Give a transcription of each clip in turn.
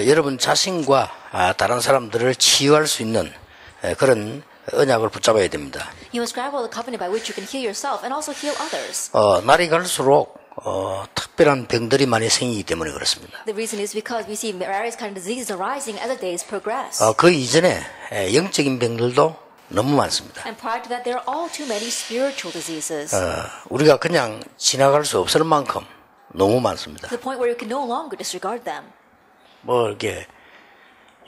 여러분 자신과 다른 사람들을 치유할 수 있는 그런 언약을 붙잡아야 됩니다. You must grab hold of the covenant by which you can heal yourself and also heal others. 날이 갈수록 특별한 병들이 많이 생기기 때문에 그렇습니다. The reason is because we see various kind of diseases arising as the days progress. 그 이전에 영적인 병들도 너무 많습니다. And prior to that, there are all too many spiritual diseases. 우리가 그냥 지나갈 수 없을 만큼 너무 많습니다. To the point where you can no longer disregard them. 뭐 이렇게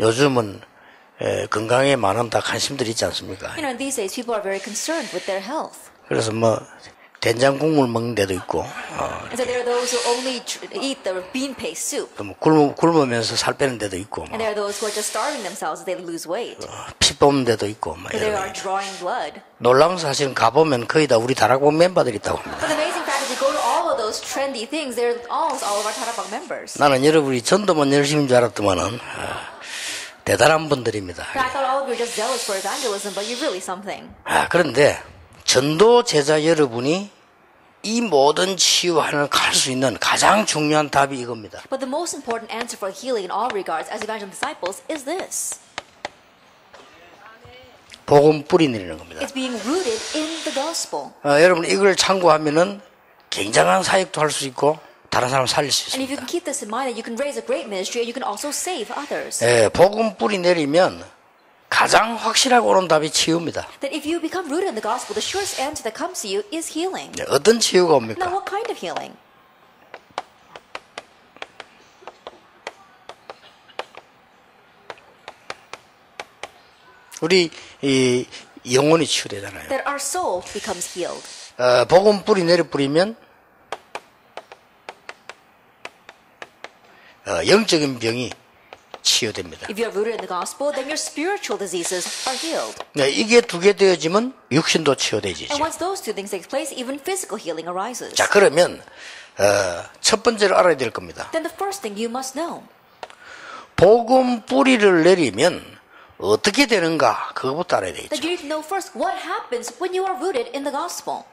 요즘은 건강에 많은 다 관심들이 있지 않습니까? You know, in these days, people are very concerned with their health. 그래서 뭐 된장 국물 먹는 데도 있고, And so there are those who only eat the bean paste soup. 또 뭐 굶으면서 살 빼는 데도 있고, And there are those who are just starving themselves as they lose weight. 피 뽑는 데도 있고, 뭐 So they 이런. are drawing blood. 놀라운 사실은 가보면 거의 다 우리 다락방 멤버들이 있다고 합니다. But the amazing fact is, you go to all of those trendy things, they're almost all of our Tarabang members. 나는 여러분이 전도만 열심인 줄 알았더만은 대단한 분들입니다. I thought all of you were just zealous for evangelism, but you're really something. 그런데 전도 제자 여러분이 이 모든 치유하는 갈 수 있는 가장 중요한 답이 이겁니다. But the most important answer for healing in all regards as evangelical disciples is this. 복음 뿌리내리는 겁니다. It's being rooted in the gospel. 여러분 이걸 참고하면은 굉장한 사역도 할 수 있고 다른 사람 살릴 수 And if you 있습니다. can keep this in mind, that you can raise a great ministry and you can also save others. 복음 뿌리내리면 가장 확실하고 옳은 답이 치유입니다. That if you become rooted in the gospel, the surest answer that comes to you is healing. 어떤 치유가 Now, 옵니까? what kind of healing? 우리 이 영혼이 치유되잖아요. That our soul becomes healed. 복음 뿌리면 영적인 병이 치유됩니다. If you are rooted in the gospel, then your spiritual diseases are healed. 이게 두 개 되어지면 육신도 치유되지죠. And once those two things take place, even physical healing arises. 자, 그러면 첫 번째로 알아야 될 겁니다. Then the first thing you must know. 복음 뿌리를 내리면 어떻게 되는가 그거부터 알아야 되겠죠. That you need to know first what happens when you are rooted in the gospel.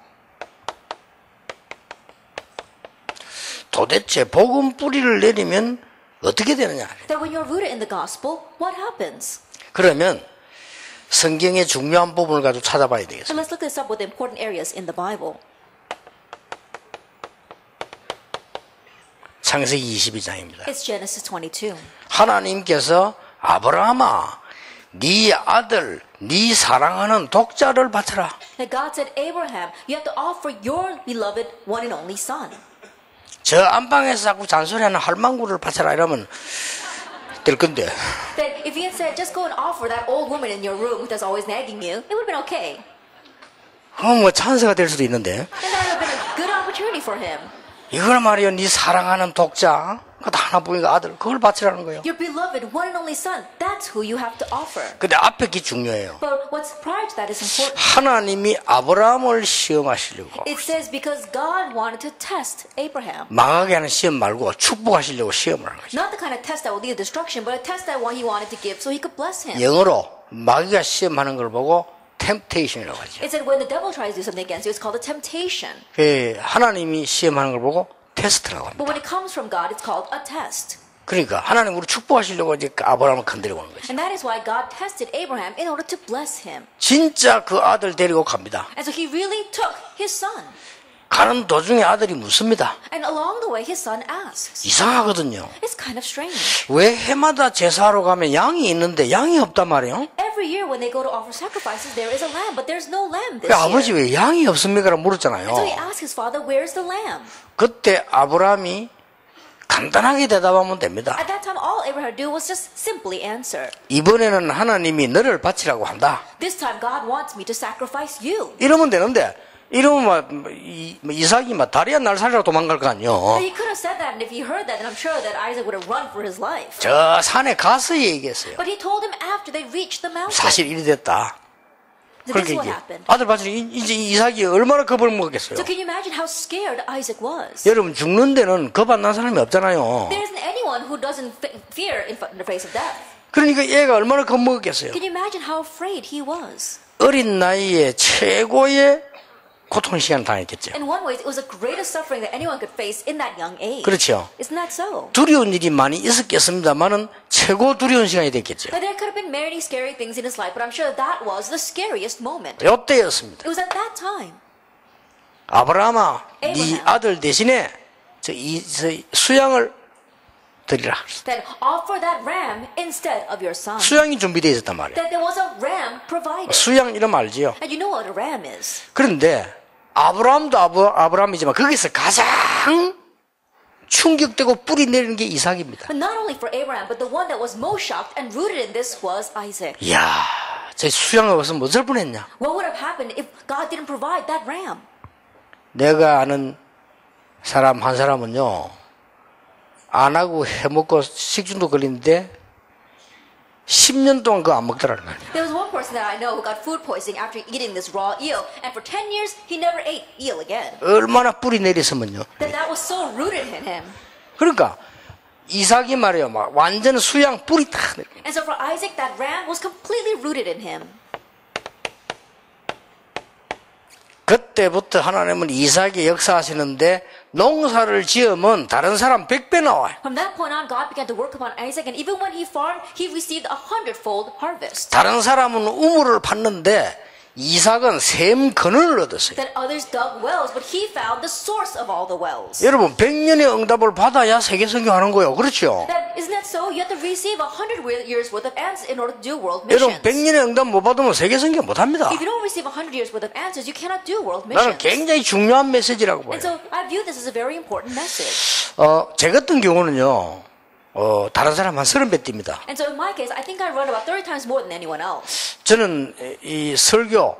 도대체 복음 뿌리를 내리면 어떻게 되느냐. That when you are rooted in the gospel, what happens? 그러면 성경의 중요한 부분을 가지고 찾아봐야 So 되겠습니다. let's look this up with the important areas in the Bible. 창세기 22장입니다. It's Genesis 22. 하나님께서 아브라함아 네 아들 네 사랑하는 독자를 바쳐라. That God said, Abraham, you have to offer your beloved one and only son. 저 안방에서 자꾸 잔소리하는 할망구를 바쳐라 이러면 될 건데. That if he had said, just go and offer that old woman in your room that's always nagging you, it would have been okay. 뭐 찬스가 될 수도 있는데. And that would have been a good opportunity for him. 이걸 말이요 네 사랑하는 독자 그 하나뿐이가 아들 그걸 바치라는 거예요. Your beloved one and only son, that's who you have to offer. 근데 앞에 게 중요해요. But what's prior to that is important. 하나님이 아브라함을 시험하시려고 It says because God wanted to test Abraham. 망하게 하는 시험 말고 축복하시려고 시험을 하는 거죠. Not the kind of test that will lead to destruction, but a test that he wanted to give so he could bless him. 영어로 마귀가 시험하는 걸 보고 temptation이라고 하죠. It said when the devil tries to do something against you, it's called a temptation. 하나님이 시험하는 걸 보고 테스트라고 합니다. But when it comes from God, it's called a test. 그러니까 하나님 우리 축복하시려고 이제 아브라함을 건드리고 오는 거죠. And that is why God tested Abraham in order to bless him. 진짜 그 아들 데리고 갑니다. And so he really took his son. 가는 도중에 아들이 묻습니다. And along the way, his son asks. 이상하거든요. It's kind of strange. 왜 해마다 제사하러 가면 양이 있는데 양이 없단 말이에요? Every year when they go to offer sacrifices, there is a lamb, but there's no lamb this 아버지 year. 왜 양이 없습니까? 라고 물었잖아요. And so he asked his father, where's the lamb? 그때 아브라함이 간단하게 대답하면 됩니다. At that time, all Abraham had to do was just simply answer. 이번에는 하나님이 너를 바치라고 한다. This time, God wants me to sacrifice you. 이러면 되는데 이러면 이삭이 다리야 날 살리라고 도망갈 거 아니요. He could have said that, and if he heard that, then I'm sure that Isaac would have run for his life. 저 산에 가서 얘기했어요. But he told him after they reached the mountain. 사실 이리 됐다. So this 그렇게 is what 이제 happened. 아들 바치니 이제 이삭이 얼마나 겁을 먹겠어요. So can you imagine how scared Isaac was? 여러분 죽는 데는 겁 안 난 사람이 없잖아요. There isn't anyone who doesn't fear in the face of death. 그러니까 얘가 얼마나 겁먹었겠어요. Can you imagine how afraid he was? 어린 나이에 최고의 고통 시간을 당했겠죠. In one way, it was the greatest suffering that anyone could face in that young age. 그렇죠. Isn't that so? 두려운 일이 많이 있었겠습니다만은 최고 두려운 시간이 됐겠죠. Now, there could have been many scary things in his life, but I'm sure that was the scariest moment. 이때였습니다. It was at that time. 아브라함아, 네 Abraham. 아들 대신에 저 수양을 드리라. Then offer that ram instead of your son. 수양이 준비되어 있었단 말이에요. That there was a ram provided. 수양 이름 알지요? And you know what a ram is. 그런데 아브라함도 아브라함이지만 거기서 가장 충격되고 뿌리 내리는 게 이삭입니다. But not only for Abraham, but the one that was most shocked and rooted in this was Isaac. 이야, 저 수양을 없으면 어쩔 뻔했냐? What would have happened if God didn't provide that ram? 내가 아는 사람 한 사람은요, 안 하고 해먹고 식중독 걸리는데 10년 동안 그거 안 먹더라는 거예요. There was one person that I know who got food poisoning after eating this raw eel, and for 10 years he never ate eel again. 얼마나 뿌리 내렸으면요. That was so rooted in him. 그러니까 이삭이 말이에요, 막 완전 수양 뿌리 탁 내려. And so for Isaac, that ram was completely rooted in him. 그때부터 하나님은 이삭이 역사하시는데 농사를 지으면 다른 사람 100배 나와요. From that point on, God began to work upon Isaac, and even when he farmed, he received 100-fold harvest. 다른 사람은 우물을 팠는데 이삭은 샘 근원을 얻었어요. That others dug wells, but he found the source of all the wells. 여러분 100년의 응답을 받아야 세계선교 하는 거예요. 그렇죠? Isn't that so? You have to receive 100 years worth of answers in order to do world 여러분 missions. 100년의 응답 못 받으면 세계선교 못 합니다. If you don't receive 100 years worth of answers, you cannot do world 나는 missions. 굉장히 중요한 메시지라고 And 봐요. so I view this as a very important message. 제 같은 경우는요. 다른 사람 한 30배 뜁니다. And so in my case, I think I run about 30 times more than anyone else. 저는 이 설교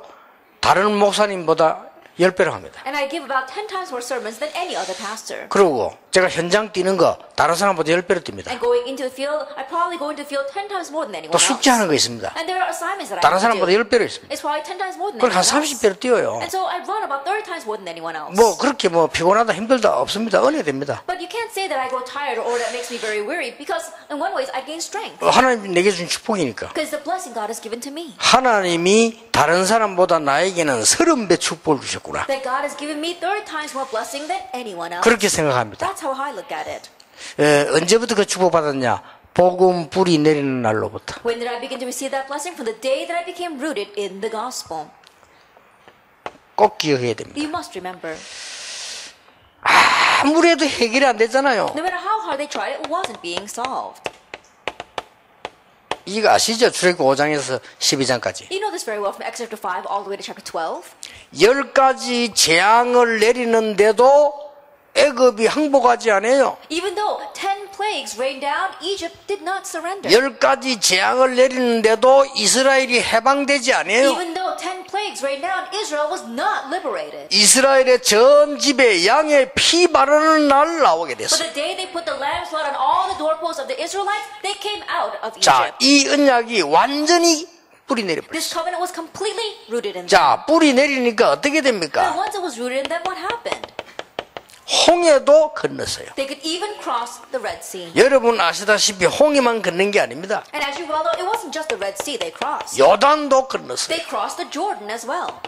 다른 목사님보다 10배로 합니다. And I give about 10 times more sermons than any other pastor. 그리고 제가 현장 뛰는 거 다른 사람보다 10배로 뜁니다. And going into the field, I probably go into the field 10 times more than anyone 또 else. 숙제하는 거 있습니다. And there are assignments that I 다른 have to 사람보다 do. 10배로 있습니다. It's probably 10 times more than 그걸 한 anyone else. 30배로 뛰어요. And so I run about 30 times more than anyone else. 뭐 그렇게 뭐 피곤하다 힘들다 없습니다. 은혜 됩니다. But you can't say that I grow tired or that makes me very weary, because in one way I gain strength. 하나님이 내게 준 축복이니까. Because the blessing God has given to me. 하나님이 다른 사람보다 나에게는 30배 축복을 주셨구나. That God has given me 30 times more blessing than anyone else. 그렇게 생각합니다. That's how I look at it. 언제부터 그 축복 받았냐? 복음 뿌리 내리는 날로부터. When did I begin to receive that blessing? From the day that I became rooted in the gospel. 꼭 기억해야 됩니다. You must remember. 아무리 해도 해결이 안 되잖아요. No matter how hard they tried, it wasn't being solved. 이거 아시죠? 출애굽 5장에서 12장까지. You know this very well from Exodus 5 all the way to chapter 12. 10가지 재앙을 내리는데도 애굽이 항복하지 않아요. Even though 10 plagues rained down, Egypt did not surrender. 10가지 재앙을 내리는데도 이스라엘이 해방되지 않아요. Even though 10 plagues rained down, Israel was not liberated. 이스라엘의 전 집에 양의 피 바르는 날 나오게 But 됐어요. the day they put the lamb's blood on all the doorposts of the Israelites, they came out of 자, Egypt. 이 언약이 완전히 뿌리 내려버렸어요. This covenant was completely rooted in them. 자, 뿌리 내리니까 어떻게 And 됩니까? once it was rooted in them, what happened? 홍해도 건넜어요. They could even cross the Red Sea. 여러분 아시다시피 홍해만 건넌 게 아닙니다. And as you well know, it wasn't just the Red Sea they crossed. 요단도 건넜어요. They crossed the Jordan as well.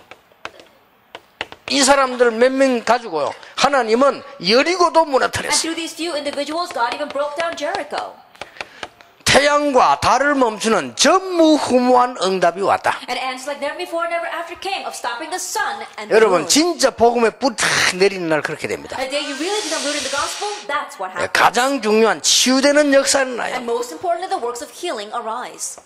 이 사람들 몇 명 가지고요. 하나님은 여리고도 And 무너뜨렸어요. through these few individuals, God even broke down Jericho. 태양과 달을 멈추는 전무후무한 응답이 왔다. And answers like never before, never after came of stopping the sun and the 여러분 moon. 진짜 복음에 뿌리 탁 내리는 날 그렇게 됩니다. The day you really become rooted in the gospel, that's what happens. 가장 중요한 치유되는 역사는 나요. And most importantly, the works of healing arise.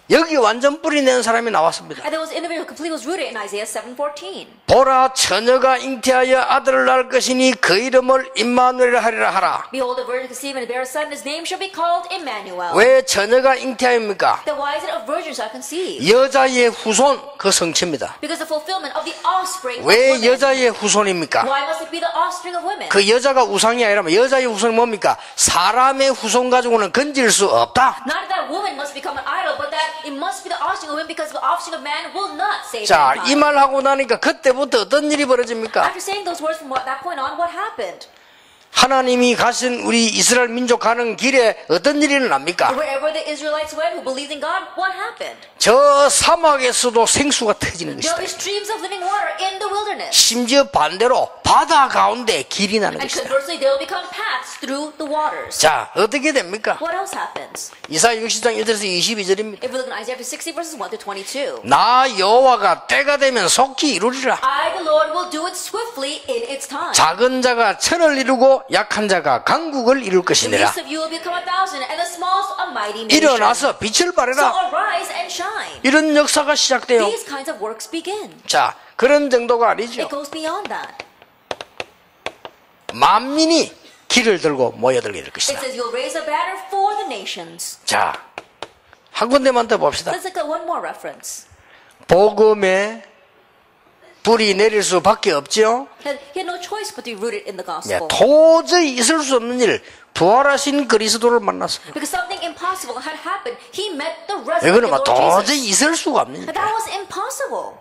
여기 완전 뿌리 내는 사람이 나왔습니다. And there was an individual who completely was rooted in Isaiah 7:14. 보라 처녀가 잉태하여 아들을 낳을 것이니 그 이름을 임마누엘 하리라 하라. Behold, the virgin conceived and bear a son, his name shall be called Emmanuel. 왜 처녀가 잉태하입니까? Then why is it a virgin shall conceive? 여자의 후손 그 성체입니다. Because the fulfillment of the offspring of 왜 women. 여자의 후손입니까? Why must it be the offspring of women? 그 여자가 우상이 아니라면 여자의 후손이 뭡니까? 사람의 후손 가지고는 건질 수 없다. Not that woman must become an idol, but that it must be the offspring of women, because the offspring of man will not save 자, 이 mankind. 말 하고 나니까 그때부터 어떤 일이 벌어집니까? After saying those words from that point on, what happened? 하나님이 가신 우리 이스라엘 민족 가는 길에 어떤 일이 일어납니까? Wherever the Israelites went who believed in God, what happened? 저 사막에서도 생수가 터지는 There'll 것이다. be streams of living water in the wilderness. 심지어 반대로 바다 가운데 길이 나는 And 것이다. conversely, there will become paths through the waters. 자, 어떻게 됩니까? What else happens? 이사야 60장 1절에서 22절입니다. If we look at Isaiah 60 verses 1 to 22. 나 여호와가 때가 되면 속히 이루리라. I, the Lord, will do it swiftly in its time. 작은 자가 천을 이루고 약한 자가 강국을 이룰 The 것이니라. least of you will become 1,000, and the smallest a mighty nation. 일어나서 빛을 So 발해라. arise and shine. 이런 역사가 시작돼요. These kinds of works begin. 자, 그런 정도가 아니죠. It goes beyond that. 만민이 길을 들고 모여들게 될 It 것이다. says you'll raise a banner for the nations. 자, 한 군데만 더 봅시다. Let's look at one more reference. 복음에 불이 내릴 수밖에 없죠. That he had no choice but to be rooted in the 예, gospel. 도저히 있을 수 없는 일, 부활하신 그리스도를 만났어요. Because something impossible had happened. He met the 이거는 resurrected 막 Lord 도저히 Jesus. 있을 수가 없는 일. And that was impossible.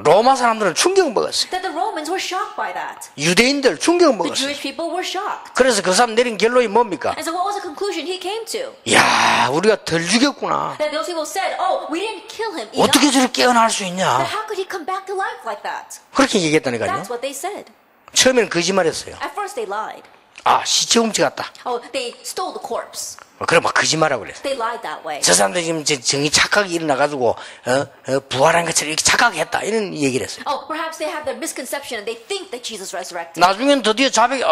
로마 사람들은 충격 먹었어요. That the Romans were shocked by that. 유대인들 충격 The 먹었어요. Jewish people were shocked. 그래서 그 사람 내린 결론이 뭡니까? And so what was the conclusion he came to? 야, 우리가 덜 죽였구나. That those people said, oh, we didn't kill him enough. 어떻게 저렇게 깨어날 수 But 있냐? how could he come back to life like that? 그렇게 얘기했다니까요. That's what they said. 처음에는 거짓말했어요. At first they lied. 아, 시체 훔쳐갔다. Oh, they stole the corpse. 그럼 막 거짓말하고 그랬어요. They lied that way. 저 사람들이 지금 정이 착각이 일어나가지고 부활한 것처럼 이렇게 착각했다 이런 얘기를 했어요. Oh, perhaps they have their misconception and they think that Jesus resurrected. 나중엔 드디어 자백이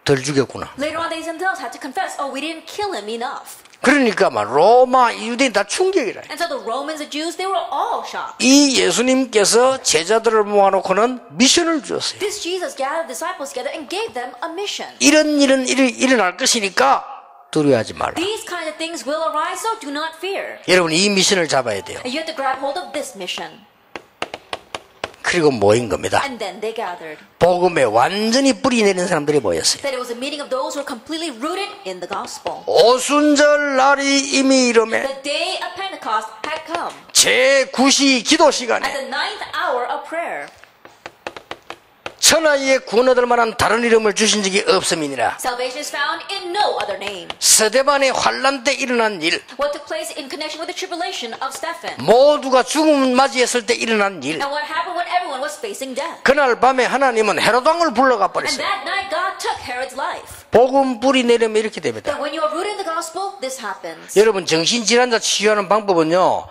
덜 죽였구나. Later on, they themselves had to confess, oh, we didn't kill him enough. 그러니까 막 로마 유대인 다 충격이라. And so the Romans, the Jews, they were all shocked. 이 예수님께서 제자들을 모아놓고는 미션을 주었어요. This Jesus gathered disciples together and gave them a mission. 이런 일은 일어날 것이니까 두려워하지 말라. These kind of things will arise, so do not fear. 여러분 이 미션을 잡아야 돼요. And you have to grab hold of this mission. 그리고 모인 겁니다. And then they gathered. 복음에 완전히 뿌리 내린 사람들이 모였어요. That it was a meeting of those who were completely rooted in the gospel. 오순절 날이 이미 이름에 The day of Pentecost had come. 제9시 기도 시간에 At the 9th hour of prayer. 천하에 구원 얻을 만한 다른 이름을 주신 적이 없음이니라. Salvation is found in no other name. 스데반의 환란 때 일어난 일, What took place in connection with the tribulation of Stephen. 모두가 죽음을 맞이했을 때 일어난 일. And what happened when everyone was facing death. 그날 밤에 하나님은 헤롯 왕을 불러가 And 버렸어요. that night God took Herod's life. 복음 뿌리 내리면 이렇게 됩니다. That when you are rooted in the gospel, this happens. 여러분 정신질환자 치유하는 방법은요,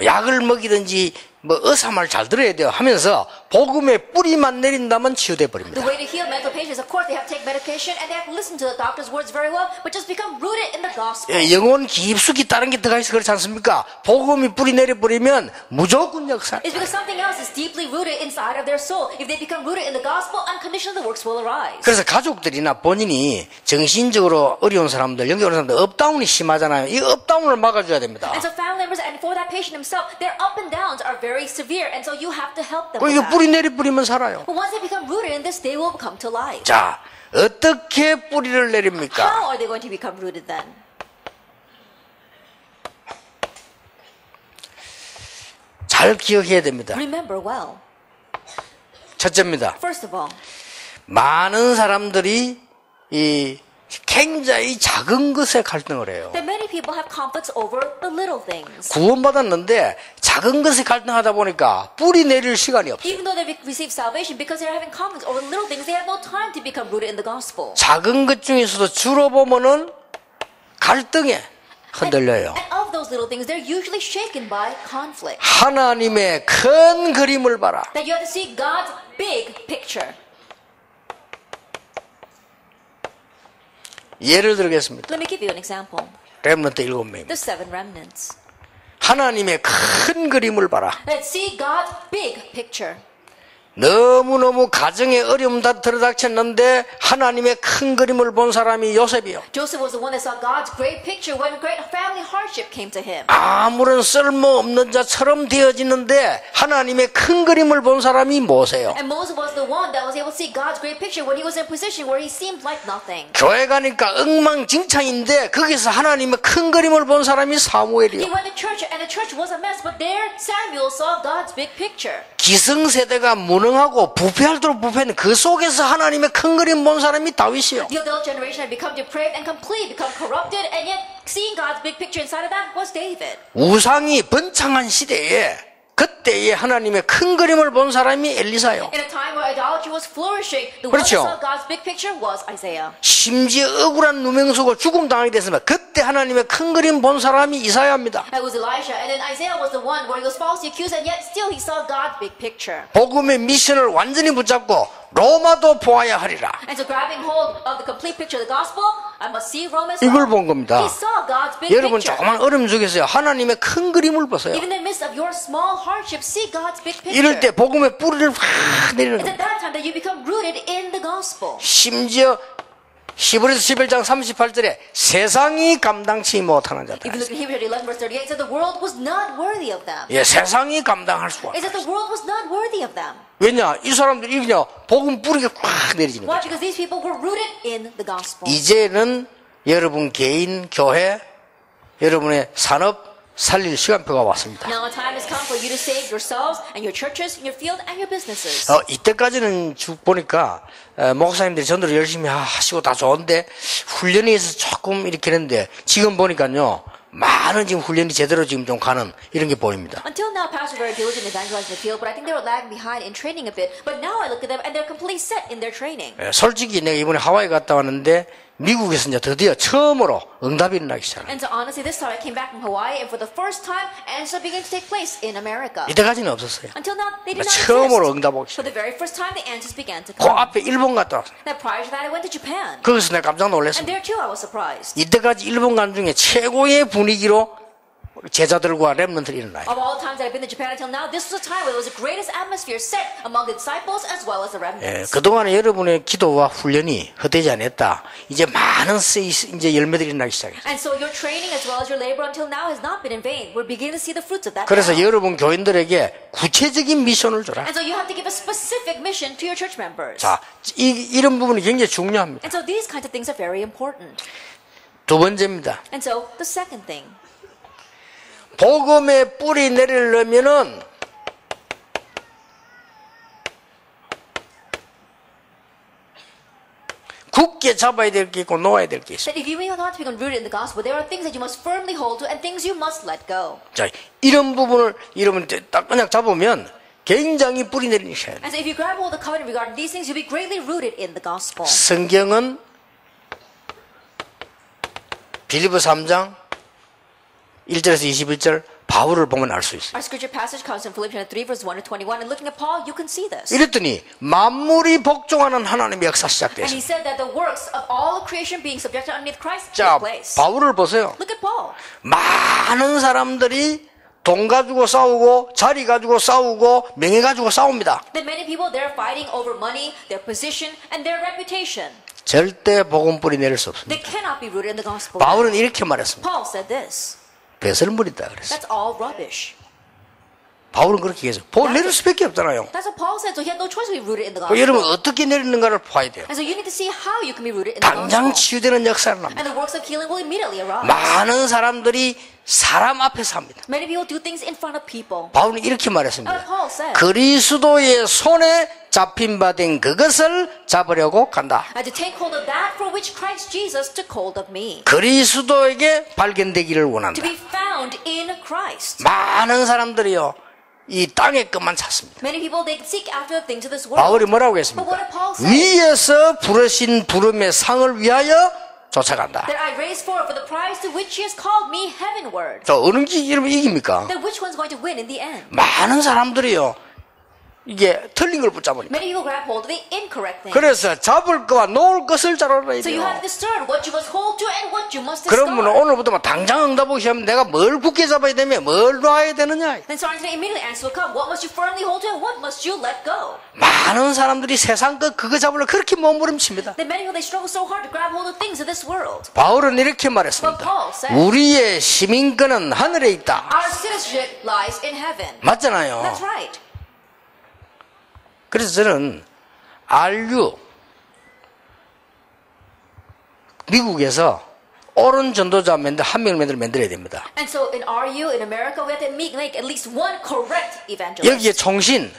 약을 먹이든지 뭐 의사말 잘 들어야 돼요 하면서 복음의 뿌리만 내린다면 치유돼 The 버립니다. way to heal mental patients, of course, they have to take medication and they have to listen to the doctor's words very well, but just become rooted in the gospel. 영혼 깊숙이 다른 게 들어가 있어 그렇지 않습니까? 복음이 뿌리 내려버리면 무조건 역사. It's because something else is deeply rooted inside of their soul. If they become rooted in the gospel, unconditionally the works will arise. 그래서 가족들이나 본인이 정신적으로 어려운 사람들, 영적 어려운 사람들 업다운이 심하잖아요. 이 업다운을 막아줘야 됩니다. And so family members, and for that patient himself, their up and downs are very severe, and so you have to help them with 이거 that. 뿌리 내려버리면 살아요. But once they become rooted in this, they will come to life. 자, 어떻게 뿌리를 내립니까? How are they going to become rooted then? 잘 기억해야 됩니다. Remember well. 첫째입니다. First of all, 많은 사람들이 이 굉장히 작은 것에 갈등을 해요. that many people have conflicts over the little things. 구원받았는데 작은 것에 갈등하다 보니까 뿌리 내릴 시간이 없어요. Even though they've received salvation, because they're having conflicts over little things, they have no time to become rooted in the gospel. 작은 것 중에서도 주로 보면은 갈등에 흔들려요. And of those little things, they're usually shaken by conflict. 하나님의 큰 그림을 봐라. That you have to see God's big picture. 예를 들겠습니다. Let me give you an example. 렘넌트 7명입니다. The 7 remnants. 하나님의 큰 그림을 봐라. Let's see God's big picture. 너무너무 가정의 어려움 다 들어닥쳤는데 하나님의 큰 그림을 본 사람이 요셉이요. Joseph was the one that saw God's great picture when great family hardship came to him. 아무런 쓸모없는 자처럼 되어지는데 하나님의 큰 그림을 본 사람이 모세요. And Moses was the one that was able to see God's great picture when he was in a position where he seemed like nothing. 교회 가니까 엉망진창인데 거기서 하나님의 큰 그림을 본 사람이 He 사무엘이요. went to church and the church was a mess, but there Samuel saw God's big picture. 기성세대가 무능하고 부패할 때 절망으로 부패는 그 속에서 하나님의 큰 그림 본 사람이 다윗이요. The adult generation had become depraved and complete, become corrupted, and yet seeing God's big picture inside of that was David. 우상이 번창한 시대에 그때에 하나님의 큰 그림을 본 사람이 엘리사요. In a time where idolatry was flourishing, the one that 그렇죠. saw God's big picture was Isaiah. 심지어 억울한 누명속을 죽음 당하게 됐으면 그때 하나님의 큰 그림 본 사람이 이사야입니다. That was Elisha, and then Isaiah was the one where he was falsely accused, and yet still he saw God's big picture. 복음의 미션을 완전히 붙잡고 로마도 보아야 하리라. And so grabbing hold of the complete picture of the gospel, I must see Rome as 이걸 well. 본 겁니다. He saw God's big 여러분 picture. 조그만 어려움 속에서요 하나님의 큰 그림을 보세요. Even in the midst of your small hardship, see God's big picture. 이럴 때 복음의 뿌리를 확 내리는 It's 겁니다. at that time that you become rooted in the gospel. 심지어 히브리서 11장 38절에 세상이 감당치 못하는 자들. If you look at Hebrews 11 verse 38, it said the world was not worthy of them. 예, 세상이 감당할 수가 It 없어요. said the world was not worthy of them. 왜냐? 이 사람들이 그냥 복음 뿌리가 확 내리지는 Why? 거죠. Because these people were rooted in the gospel. 이제는 여러분 개인, 교회, 여러분의 산업 살릴 시간표가 왔습니다. Now a time has come for you to save yourselves and your churches, your field, and your businesses. 이때까지는 쭉 보니까 목사님들이 전도를 열심히 하시고 다 좋은데 훈련에서 조금 이렇게 했는데 지금 보니까요 많은 지금 훈련이 제대로 지금 좀 가는 이런 게 보입니다. Until now, pastors were very diligent in evangelizing the field, but I think they were lagging behind in training a bit. But now I look at them and they're completely set in their training. 솔직히 내가 이번에 하와이 갔다 왔는데 미국에서 이제 드디어 처음으로 응답이 일어나기 시작해요. And so honestly, this time I came back from Hawaii, and for the first time, answers began to take place in America. 이때까지는 없었어요. Until now, they did not 처음으로 exist. 응답 오기 For 시작해요. the very first time, the answers began to 그 come. 앞에 일본 갔다 왔어요. Now prior to that, I went to Japan. 거기서 내가 깜짝 And 놀랐습니다. there too, I was surprised. 이때까지 일본 간 중에 최고의 분위기로 제자들과 렘넌트들이 일어나요. Of all times that I've been to Japan until now, this was a time where there was the greatest atmosphere set among the disciples as well as the remnants. 그동안에 여러분의 기도와 훈련이 헛되지 않았다. 이제 많은 이제 열매들이 나기 시작했어요. And so your training as well as your labor until now has not been in vain. We're beginning to see the fruits of that 그래서 now. 여러분 교인들에게 구체적인 미션을 줘라. And so you have to give a specific mission to your church members. 자, 이런 부분이 굉장히 중요합니다. And so these kinds of things are very important. 두 번째입니다. And so the second thing, 복음의 뿌리 내리려면은 굳게 잡아야 될 게 있고 놓아야 될 게 있어요. that if you really want to become rooted in the gospel, there are things that you must firmly hold to and things you must let go. 자, 이런 부분을 여러분 딱 그냥 잡으면 굉장히 뿌리 내리는 시간. And so if you grab hold of the covenant regarding these things, you'll be greatly rooted in the gospel. 성경은 빌립보 3장 1절에서 21절 바울을 보면 알 수 있어요. Our scripture passage comes from Philippians 3 verse 1 to 21, and looking at Paul, you can see this. 이랬더니 만물이 복종하는 하나님의 역사 And 시작됐어요. he said that the works of all of creation being subjected underneath Christ 자, take place. 바울을 보세요. Look at Paul. 많은 사람들이 돈 가지고 싸우고 자리 가지고 싸우고 명예 가지고 싸웁니다. That many people, they're fighting over money, their position, and their reputation. 절대 복음 뿌리 내릴 수 없습니다. They cannot be rooted in the gospel. 바울은 이렇게 말했습니다. Paul said this. 배설물이다 그랬어요. That's all rubbish. 바울은 그렇게 얘기했어요. 내릴 수밖에 없잖아요. That's what Paul said, so he had no choice to be rooted in the 그 gospel. 여러분 어떻게 내리는가를 봐야 돼요. And so you need to see how you can be rooted in the 당장 gospel. 치유되는 역사를 납니다. And the works of healing will immediately arise. 많은 사람들이 사람 앞에서 합니다. Many people do things in front of people. 바울은 이렇게 And 말했습니다. Paul said, 그리스도의 손에 잡힌 바 된 그것을 잡으려고 간다. and to take hold of that for which Christ Jesus took hold of me. 그리스도에게 발견되기를 To 원한다. be found in Christ. 많은 사람들이요 이 땅의 것만 찾습니다. Many people, they seek after the things of this world. 바울이 뭐라고 But what 했습니까? did Paul say? 위에서 부르신 부름의 상을 위하여 쫓아간다. That I race forward for the prize to which he has called me heavenward. 또 어느 게 이러면 이깁니까? Then which one's going to win in the end? 많은 사람들이요 이게 틀린 걸 붙잡으니까. Many people grab hold of the incorrect thing. 그래서 잡을 거와 놓을 것을 잘 알아야 So you 돼요. have to discern what you must hold to and what you must 그러면 discard. 오늘부터 당장 응답 오기 시작하면 내가 뭘 굳게 잡아야 되며 뭘 놔야 되느냐. Then starting today, immediately answer will come. What must you firmly hold to and what must you let go? 많은 사람들이 세상 것 그거 잡으려 그렇게 몸부림칩니다. Then many people, they struggle so hard to grab hold of things of this world. 바울은 이렇게 But 말했습니다. Paul said, 우리의 시민권은 하늘에 있다. our citizenship lies in heaven. 맞잖아요. That's right. 그래서 저는 RU 미국에서 옳은 전도자 한 명을 만들어야 됩니다. And so in RU, in America, we have to make at least one correct evangelist. 여기에 총신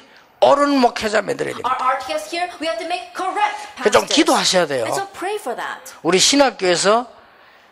옳은 목회자 만들어야 됩니다. Our RTS here, we have to make correct 좀 pastors. 기도하셔야 돼요. And so pray for that. 우리 신학교에서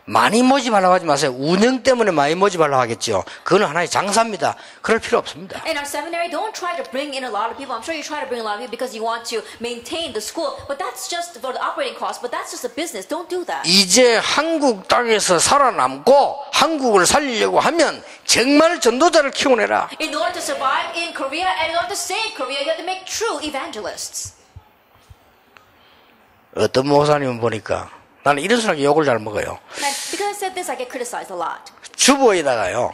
많이 모집하려고 하지 마세요. 운영 때문에 많이 모집하려고 하겠죠. 그건 하나의 장사입니다. 그럴 필요 없습니다. In our seminary, don't try to bring in a lot of people. I'm sure you try to bring a lot of people because you want to maintain the school, but that's just for the operating cost, but that's just a business. Don't do that. 이제 한국 땅에서 살아남고 한국을 살리려고 하면 정말 전도자를 키워내라. In order to survive in Korea and in order to save Korea, you have to make true evangelists. 어떤 목사님은 보니까 나는 이런 사람에게 욕을 잘 먹어요. And because I said this, I get criticized a lot. 주보에다가요.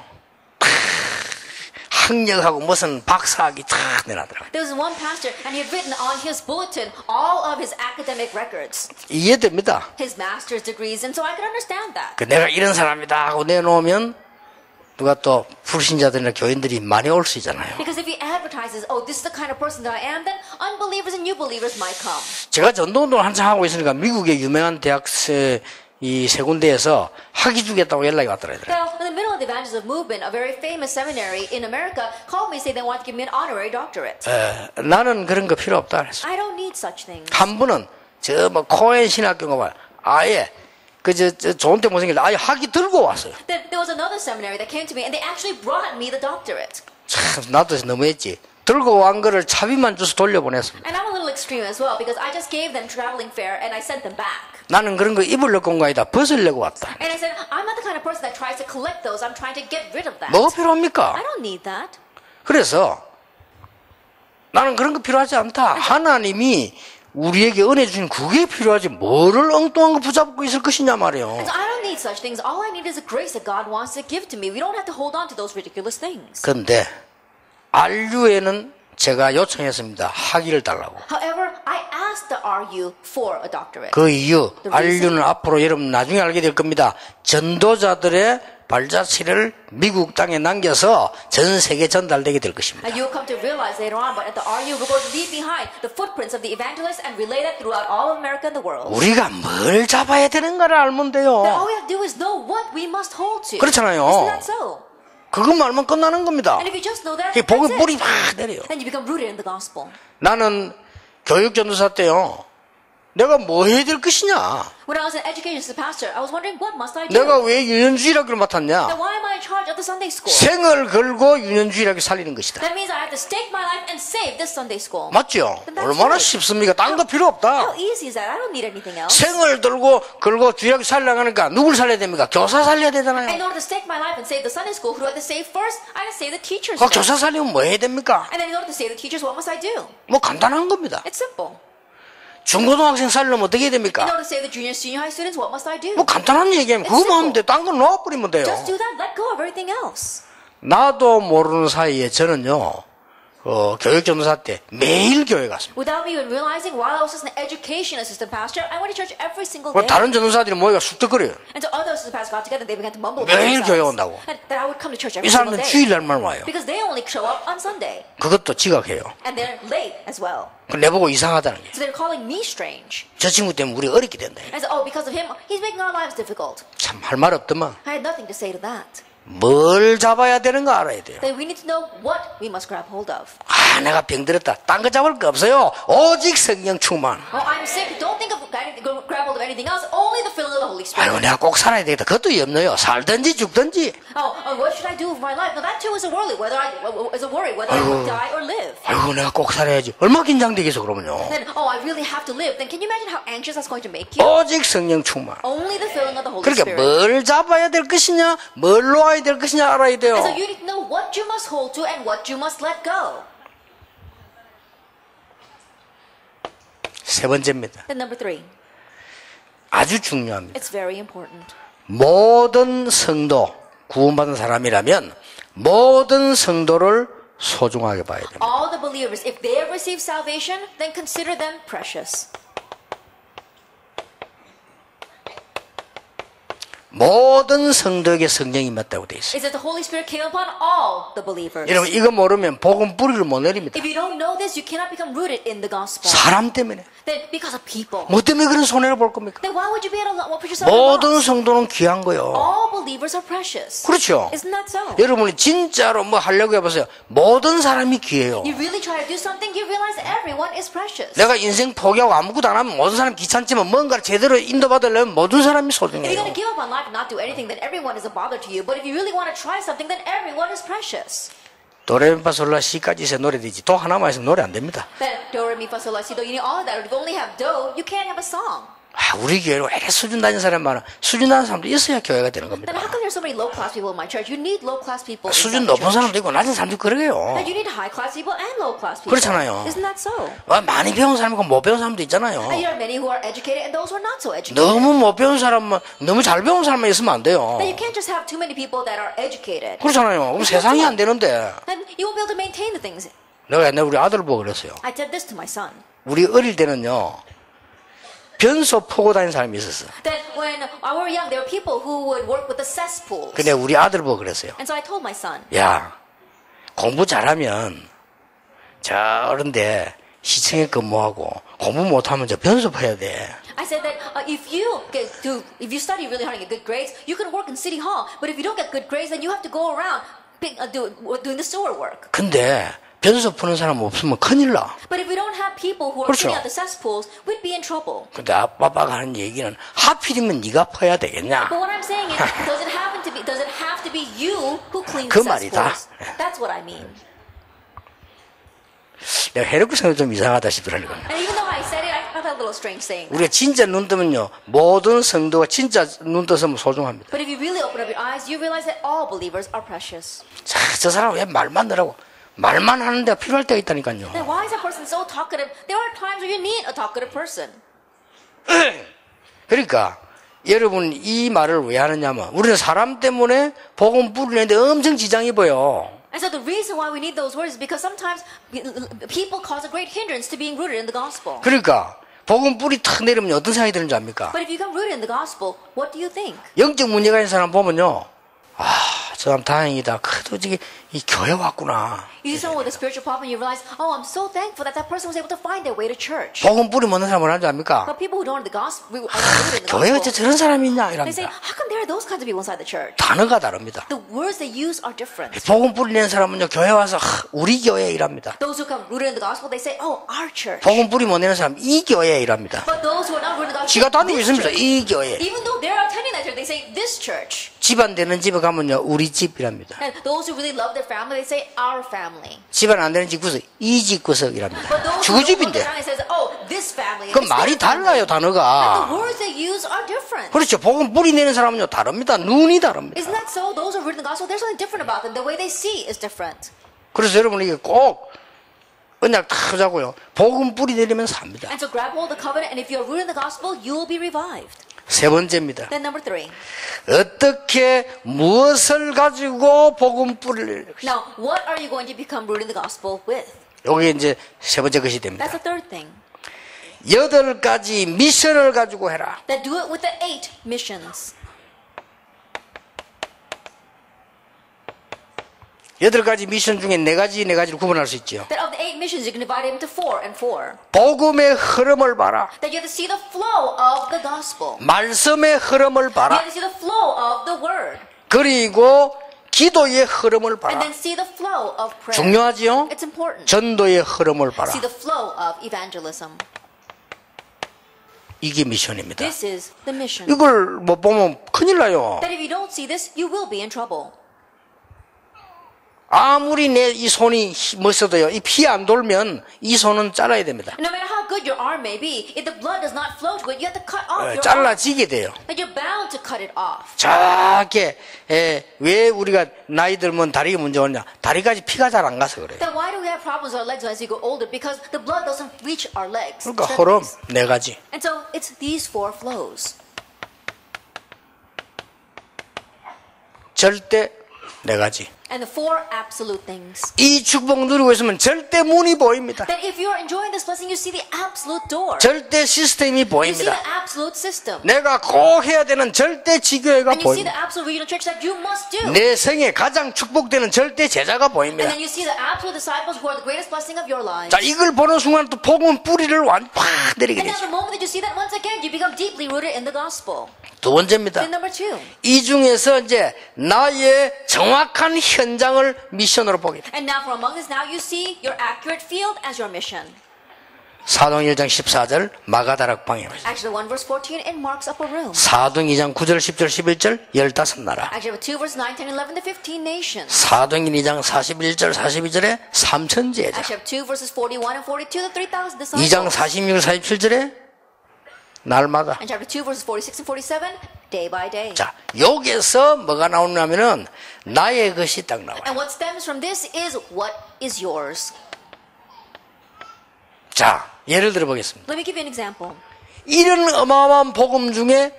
학력하고 무슨 박사학위 탁 내놔더라고요. There was one pastor, and he had written on his bulletin all of his academic records, 이해됩니다. his master's degrees, and so I could understand that. 내가 이런 사람이다 하고 내놓으면 누가 또 불신자들이나 교인들이 많이 올 수 있잖아요. Because if he advertises, oh, this is the kind of person that I am, then unbelievers and new believers might come. 제가 전도운동을 한창 하고 있으니까 미국의 유명한 대학생 이 세 군데에서 학위 주겠다고 연락이 왔더라고요. Now, in the middle of the evangelism movement, a very famous seminary in America called me and said they want to give me an honorary doctorate. 나는 그런 거 필요 없다 그랬어. I don't need such things. 한 분은 저 뭐 코엔 신학교가 봐 아예 저 좋은 데 못생길래 아예 학위 들고 왔어요. Then there was another seminary that came to me and they actually brought me the doctorate. 참 나도 너무했지. 들고 온 거를 차비만 줘서 돌려보냈습니다. And I'm a little extreme as well because I just gave them traveling fare and I sent them back. 나는 그런 거 입으려고 온 거 아니다. 벗으려고 왔다. And I said, I'm not the kind of person that tries to collect those. I'm trying to get rid of that. 뭐가 필요합니까? I don't need that. 그래서 나는 그런 거 필요하지 않다. 하나님이 우리에게 은혜 주신 그게 필요하지 뭐를 엉뚱한 거 붙잡고 있을 것이냐 말이에요. And so I don't need such things. All I need is the grace that God wants to give to me. We don't have to hold on to those ridiculous things. 근데 RU에는 제가 요청했습니다. 학위를 달라고. However, I asked the RU for a doctorate. 그 이유 RU는 앞으로 여러분 나중에 알게 될 겁니다. 전도자들의 발자취를 미국 땅에 남겨서 전 세계 전달되게 될 것입니다. And you'll come to realize later on, but at the RU, we're going to leave behind the footprints of the evangelists and relay that throughout all of America and the world. 우리가 뭘 잡아야 되는가를 알면 Then all 돼요. we have to do is know what we must hold to. 그렇잖아요. Isn't that so? 그것만 알면 끝나는 겁니다. And if you just know that, 이 복의 that's 뿌리 it. 막 내려요. Then you become rooted in the gospel. 나는 교육 전도사 때요. 내가 뭐 해야 될 것이냐? When I was an education pastor, I was wondering, what must I do? 내가 왜 유년주일학교를 Then 맡았냐? why am I in charge of the Sunday school? 생을 걸고 유년주일학교 살리는 것이다. That means I have to stake my life and save this Sunday school. 맞죠? That's 얼마나 right. 쉽습니까? 딴 거 필요 How 없다. easy is that? I don't need anything else. 생을 걸고 주일학교 살려고 하니까 누굴 살려야 됩니까? 교사 살려야 되잖아요. In order to stake my life and save the Sunday school, who do I have to save first? I have to save the teachers 그 first. 교사 살리면 뭐 해야 됩니까? And then in order to save the teachers, what must I do? 뭐 간단한 겁니다. It's simple. 중고등학생 살려면 어떻게 해야 In 됩니까? order to save the junior, senior high students, what must I do? 뭐 간단한 얘기하면 그거만 하면 돼. 딴 건 놓아버리면 돼요. Just do that. Let go of everything else. 나도 모르는 사이에 저는요. 교육 전도사 때 매일 교회 갔습니다. Without me even realizing, while I was just an education assistant pastor, I went to church every single day. 다른 전도사들이 모여가 쑥덕거려요. And so other assistant pastors got together and they began to mumble 매일 about 교회 themselves. 온다고. And that I would come to church 이 every single 사람들은 day. 주일날만 와요. Because they only show up on Sunday. 그것도 지각해요. And they're late as well. 내보고 이상하다는 게. So they're calling me strange. 저 친구 때문에 우리 어렵게 된다. And so, oh, because of him, he's making our lives difficult. 참 할 말 없더만. I had nothing to say to that. 뭘 잡아야 되는가 알아야 돼요. Then we need to know what we must grab hold of. 내가 병들었다. 딴 거 잡을 거 없어요. 오직 성령 충만. Oh, I'm sick. Don't think of grab hold of anything else. Only the filling of the Holy Spirit. 아이고 내가 꼭 살아야 되겠다. 그것도 없네요. 살든지 죽든지. Oh, what should I do with my life? Now that too is a worry. Whether I would die or live. 아이고 내가 꼭 살아야지. 얼마나 긴장되겠어 그러면요. Then, oh, I really have to live. Then can you imagine how anxious that's going to make you? 오직 성령 충만. Only the filling of the Holy 그러니까 Spirit. 뭘 잡아야 될 것이냐, 뭘 놓아야 될 것이냐 알아야 돼요. And so you need to know what you must hold to and what you must let go. 세 번째입니다. Then number 3. 아주 중요합니다. It's very important. 모든 성도, 구원받은 사람이라면 모든 성도를 소중하게 봐야 됩니다. All the believers, if they have received salvation, then consider them precious. 모든 성도에게 성령이 임했다고 되어 있어요. It says the Holy Spirit came upon all the believers. 여러분 이거 모르면 복음 뿌리를 못 내립니다. If you don't know this, you cannot become rooted in the gospel. 사람 때문에. Then because of people. 뭐 때문에 그런 손해를 볼 겁니까? Then why would you be able to put yourself in 모든 loss? 성도는 귀한 거요. All believers are precious. 그렇죠. Isn't that so? 여러분이 진짜로 뭐 하려고 해보세요. 모든 사람이 귀해요. You really try to do something, you realize everyone is precious. 내가 인생 포기하고 아무것도 안 하면 모든 사람 귀찮지만 뭔가를 제대로 인도받으려면 모든 사람이 If you're 소중해요. going to give up on life and not do anything, then everyone is a bother to you. But if you really want to try something, then everyone is precious. 도레미파솔라 시까지 있어 노래 되지 도 하나만 있으면 노래 안 됩니다. That do, re, mi, fa, sol, la, si, do, you need all of that. Or if you only have do, you can't have a song. 우리 교회는 왜 이렇게 수준 다니는 사람 많아? 수준 다니는 사람도 있어야 교회가 되는 겁니다. Then how come there's so many low-class people in my church? You need low-class people 수준 inside the 높은 church. 사람도 있고 낮은 사람도 있고 그러게요. And you need high-class people and low-class people. 그렇잖아요. Isn't that so? 많이 배운 사람이고 못 배운 사람도 있잖아요. And there are many who are educated and those who are not so educated. 너무 못 배운 사람만 너무 잘 배운 사람만 있으면 안 돼요. Then you can't just have too many people that are educated. 그렇잖아요. 그럼 세상이 안 되는데. And you won't be able to maintain the things. 내가 옛날에 우리 아들을 보고 그랬어요. I did this to my son. 우리 어릴 때는요. 변소 포고 다니는 사람이 있었어. That when I were young, there were people who would work with the cesspools. 근데 우리 아들 보고 그랬어요. And so I told my son, 야, 공부 잘하면 저런데 시청에 근무하고 공부 못하면 저 변소 퍼야 돼. I said that if you study really hard and get good grades, you can work in City Hall. But if you don't get good grades, then you have to go around doing the sewer work. 근데 변소 푸는 사람 없으면 큰일 나. But if we don't have people who are 그렇죠. cleaning out the cesspools, we'd be in trouble. 근데 아빠가 하는 얘기는 하필이면 네가 퍼야 되겠냐. But what I'm saying is, does it have to be you who cleans 그 the 말이다. cesspools? That's what I mean. 내가 해놓고 생각 좀 이상하다 싶더라고요. And even though I said it, I felt a little strange saying that. 우리가 진짜 눈 뜨면요. 모든 성도가 진짜 눈 떠서 소중합니다. But if you really open up your eyes, you realize that all believers are precious. 자, 저 사람 왜 말만 하라고. 말만 하는 데가 필요할 때가 있다니까요. Then why is that person so talkative? There are times where you need a talkative person. 그러니까 여러분 이 말을 왜 하느냐면 우리는 사람 때문에 복음 뿌리는데 엄청 지장이 보여. And so the reason why we need those words is because sometimes people cause a great hindrance to being rooted in the gospel. 그러니까 복음 뿌리 탁 내리면 어떤 생각이 드는지 압니까? But if you become rooted in the gospel, what do you think? 영적 문제가 있는 사람 보면요. 저 사람 다행이다. 그래도 이 교회 왔구나. You see someone with a spiritual problem, you realize, oh, I'm so thankful that that person was able to find their way to church. 복음 뿌리 먹는 사람은 하는지 압니까? But people who don't know the gospel, are not rooted in the 교회에 어째 gospel, 저런 사람이 있냐 they say, 이랍니다. how come there are those kinds of people inside the church? 단어가 다릅니다. The words they use are different. 복음 뿌리 내는 사람은요. 교회 와서 우리 교회 이랍니다. Those who come rooted in the gospel, they say, oh, our church. 복음 뿌리 못 내는 사람 이 교회 이랍니다. But those who are not rooted in the 지가 gospel, 다니고 this 있습니다. church. 이 교회. Even though they're attending that church, they say, this church. 집안 되는 집에 가면요. 우리 집이랍니다. And those who really love their family, they say, our family. 집안 안 되는 집 구석 이 집 구석이랍니다. But those 주거 who don't love 집인데. their family says, oh, this family. 그 this 말이 family. 달라요 And the 단어가. words they use are different. 그렇죠. 복음 뿌리 내는 사람은요 다릅니다. 눈이 다릅니다. Isn't that so? Those who are rooted in the gospel, there's something different about them. The way they see is different. 그래서 여러분 이게 꼭 언약 다 하자고요. 복음 뿌리 내리면 삽니다. And so grab hold of the covenant, and if you're rooted in the gospel, you will be revived. 세 번째입니다. Then number 3. 어떻게 무엇을 가지고 복음 뿌리를 Now, what are you going to become rooted in the gospel with? 여기 이제 세 번째 것이 됩니다. That's the third thing. 8가지 미션을 가지고 해라. That do it with the 8 missions. 8가지 미션 중에 4가지를 구분할 수 있죠. That of the 8 missions, you can divide it into 4 and 4. 복음의 흐름을 봐라. That you have to see the flow of the gospel. 말씀의 흐름을 You 봐라. have to see the flow of the word. 그리고 기도의 흐름을 And 봐라. then see the flow of prayer. 중요하지요? It's important. 전도의 흐름을 봐라. See the flow of evangelism. 이게 미션입니다. This is the mission. 이걸 못 보면 큰일 나요. That if you don't see this, you will be in trouble. 아무리 내 이 손이 멋있어도요. 이 피 안 돌면 이 손은 잘라야 됩니다. No matter how good your arm may be, if the blood does not flow to it, you have to cut off your arm. 잘라지게 돼요. And you're bound to cut it off. 저게 왜 우리가 나이 들면 다리가 문제 오냐? 다리까지 피가 잘 안 가서 그래요. Then why do we have problems with our legs as we go older? Because the blood doesn't reach our legs. 그러니까 흐름 4가지. And so it's these 4 flows. 절대 4가지. And the four absolute things. 이 축복 누리고 있으면 절대 문이 보입니다. That if you're enjoying this blessing, you see the absolute door. 절대 시스템이 You see 보입니다. the absolute system. 내가 꼭 해야 되는 절대 지교회가 And you see the 보입니다. absolute regional church that you must do. 내 생에 가장 축복되는 절대 제자가 And 보입니다. then you see the absolute disciples who are the greatest blessing of your lives. 자, 이걸 보는 순간 또 복음 뿌리를 팍 내리게 And now 되죠. the moment that you see that, once again, you become deeply rooted in the gospel. 두 번째입니다. Then number two. 이 중에서 이제 나의 정확한 현장을 미션으로 보게 돼. And now from among this, now you see your accurate field as your mission. 사도행 1장 14절 마가다락방에 Acts 1 verse 14 in Mark's upper room. 사도행 2장 9절 10절 11절 15나라 Acts 2 verse 9, 10, 11 to 15 nations. 사도행 2장 41절 42절에 3천 제자 Acts 2 verses 41 and 42 to 3,000 disciples. 2장 46, 47절에 날마다. And chapter 2 verses 46 and 47, day by day. 자, 여기서 뭐가 나오냐면은 나의 것이 딱 나와요. And what stems from this is what is yours. 자, 예를 들어 보겠습니다. Let me give you an example. 이런 어마어마한 복음 중에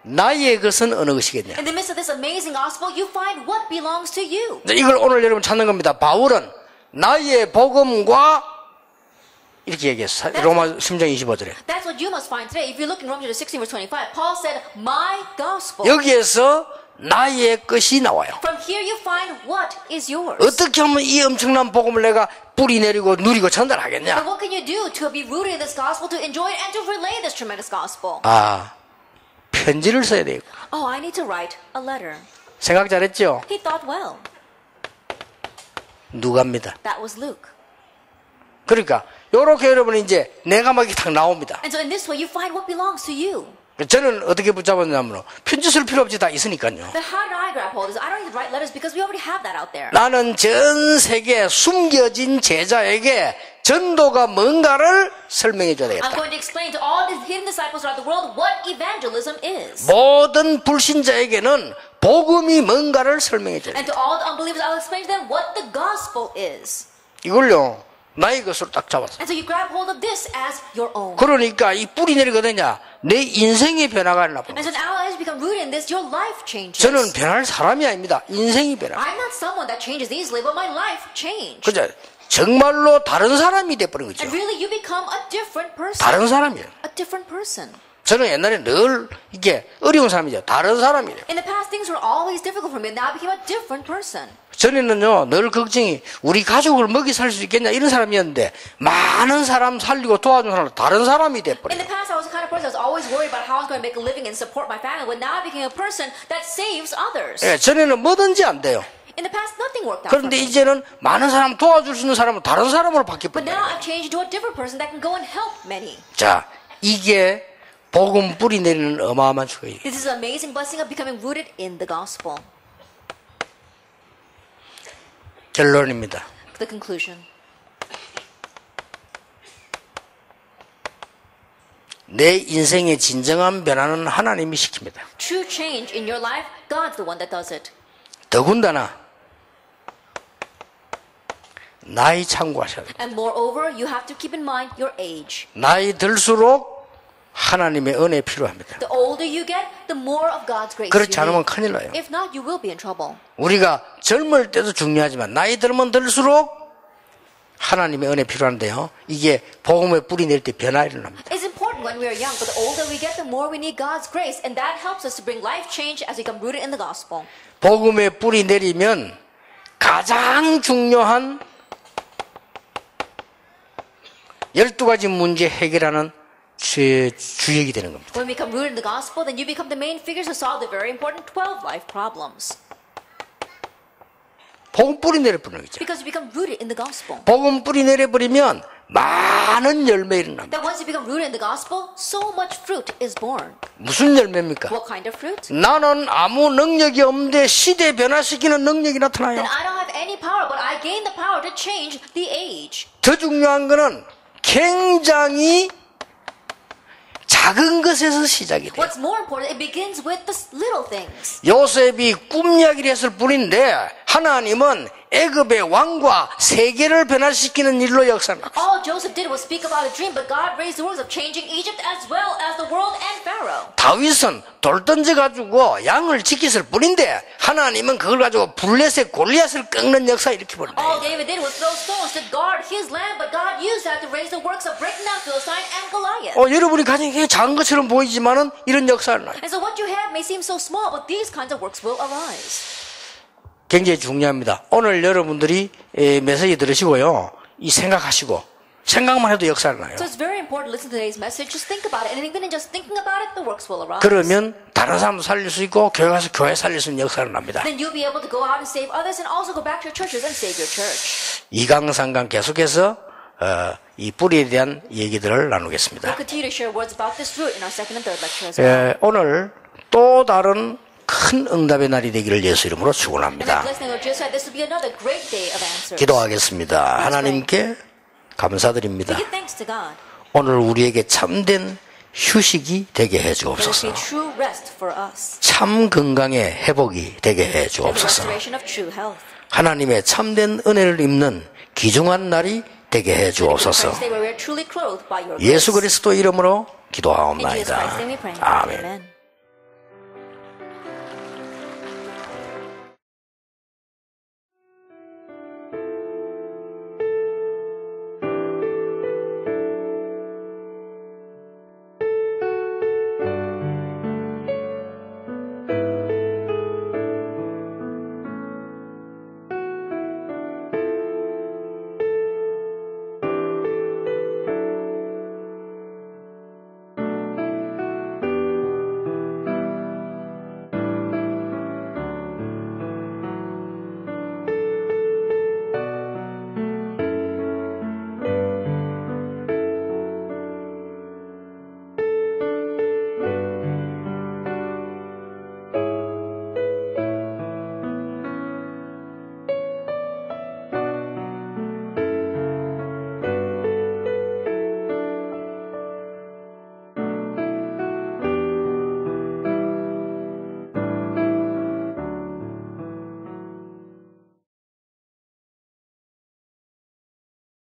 나의 것은 어느 것이겠냐? In the midst of this amazing gospel, you find what belongs to you. 이걸 오늘 여러분 찾는 겁니다. 바울은 나의 복음과 이렇게 얘기했어요. 로마 10장 25절에. That's what you must find today. If you look in Romans 16 verse 25, Paul said, my gospel. 여기에서 나의 것이 나와요. From here you find what is yours. 어떻게 하면 이 엄청난 복음을 내가 뿌리 내리고 누리고 전달하겠냐? But what can you do to be rooted in this gospel, to enjoy it, and to relay this tremendous gospel? 아, 편지를 써야 돼요. Oh, I need to write a letter. 생각 잘했죠? He thought well. 누가입니다. That was Luke. 그러니까 요렇게 여러분이 이제 내가 막 탁 나옵니다. And so in this way you find what belongs to you. 저는 어떻게 붙잡았냐면 편지 쓸 필요 없이 다 있으니까요. Then how did I grab hold of this? I don't need to write letters because we already have that out there. 나는 전 세계 숨겨진 제자에게 전도가 뭔가를 설명해 줘야 I'm 되겠다. going to explain to all the hidden disciples throughout the world what evangelism is. 모든 불신자에게는 복음이 뭔가를 설명해 줘야 돼. And to all the unbelievers, I'll explain to them what the gospel is. 이걸요 나의 것으로 딱 잡았어. And so you grab hold of this as your own. 그러니까 이 뿌리 내리거든요. 내 인생의 변화가 일어나고. And so now as you become rooted in this, your life changes. 저는 변할 사람이 아닙니다. 인생이 변화. I'm not someone that changes easily, but my life changed. 그죠? 정말로 다른 사람이 돼버린 거죠. And really you become a different person. 다른 사람이에요. A different person. 저는 옛날에 늘 이게 어려운 사람이죠. 다른 사람이에요. In the past, things were always difficult for me. Now I became a different person. 전에는요, 늘 걱정이 우리 가족을 먹이 살 수 있겠냐 이런 사람이었는데 많은 사람 살리고 도와준 사람은 다른 사람이 In 돼버려요. the past, I was the kind of person that was always worried about how I was going to make a living and support my family. But now I became a person that saves others. 예, 전에는 뭐든지 안 돼요. In the past, nothing worked out for 그런데 me. 이제는 많은 사람 도와줄 수 있는 사람은 다른 사람으로 But 바뀌어버려요. now I've changed into a different person that can go and help many. 자, 이게 복음 뿌리 내리는 어마어마한 축복이에요. This is an amazing blessing of becoming rooted in the gospel. 결론입니다. The conclusion. 내 인생의 진정한 변화는 하나님이 시킵니다. True change in your life, God's the one that does it. 더군다나 나이 참고하셔야 돼요. And moreover, you have to keep in mind your age. 나이 들수록 하나님의 은혜 필요합니다. The older you get, the more of God's grace you 그렇지 않으면 need. 큰일 나요. If not, you will be in trouble. 우리가 젊을 때도 중요하지만 나이 들면 들수록 하나님의 은혜 필요한데요. 이게 복음의 뿌리 내릴 때 변화 일어납니다. It's important when we are young, but the older we get, the more we need God's grace. And that helps us to bring life change as we become rooted in the gospel. 복음의 뿌리 내리면 가장 중요한 12가지 문제 해결하는 주역이 되는 겁니다. When we become rooted in the gospel, then you become the main figures who solve the very important 12 life problems. 복음 뿌리 내려버리는 거죠. Because you become rooted in the gospel. 복음 뿌리 내려버리면 많은 열매 일어납니다. That once you become rooted in the gospel, so much fruit is born. 무슨 열매입니까? What kind of fruit? 나는 아무 능력이 없는데 시대 변화시키는 능력이 나타나요. Then I don't have any power, but I gain the power to change the age. 더 중요한 거는 굉장히 작은 것에서 시작이 돼요. What's more important, it begins with the little things. 요셉이 꿈 이야기를 했을 뿐인데 하나님은 애굽의 왕과 세계를 변화시키는 일로 역사를 하고 All Joseph did was speak about a dream, but God raised the works of changing Egypt as well as the world and Pharaoh. 다윗은 돌 던져가지고 양을 지켰을 뿐인데 하나님은 그걸 가지고 블레셋 골리앗을 꺾는 역사 이렇게 버린다. All David did was throw stones to guard his land, but God used that to raise the works of breaking down Philistine and Goliath. 여러분이 가진 게 작은 것처럼 보이지만은 이런 역사를 나요. And so what you have may seem so small, but these kinds of works will arise. 굉장히 중요합니다. 오늘 여러분들이 메시지 들으시고요. 이 생각하시고 생각만 해도 역사를 나요. So it's very important to listen to today's message. Just think about it, and even in just thinking about it, the works will arise. 그러면 다른 사람도 살릴 수 있고 교회 가서 교회 살릴 수 있는 역사를 납니다. Then you'll be able to go out and save others, and also go back to your churches and save your church. 2강, 3강 계속해서 이 뿌리에 대한 얘기들을 나누겠습니다. We'll continue to share words about this root in our second and third lecture as well. 오늘 또 다른 큰 응답의 날이 되기를 예수 이름으로 And 축원합니다. that blessing of Jesus said this will be another great day of answers. 기도하겠습니다. 하나님께 We 감사드립니다. give thanks to God. 오늘 우리에게 참된 휴식이 되게 해 Let it 주옵소서. be true rest for us. 참 건강의 회복이 되게 해 And the 주옵소서. restoration of true health. 하나님의 참된 은혜를 입는 귀중한 날이 되게 해 주옵소서. Christ's day where we are truly clothed by your 예수 grace. 그리스도 이름으로 In Jesus 기도하옵나이다. Christ's name we pray. 아멘. Amen.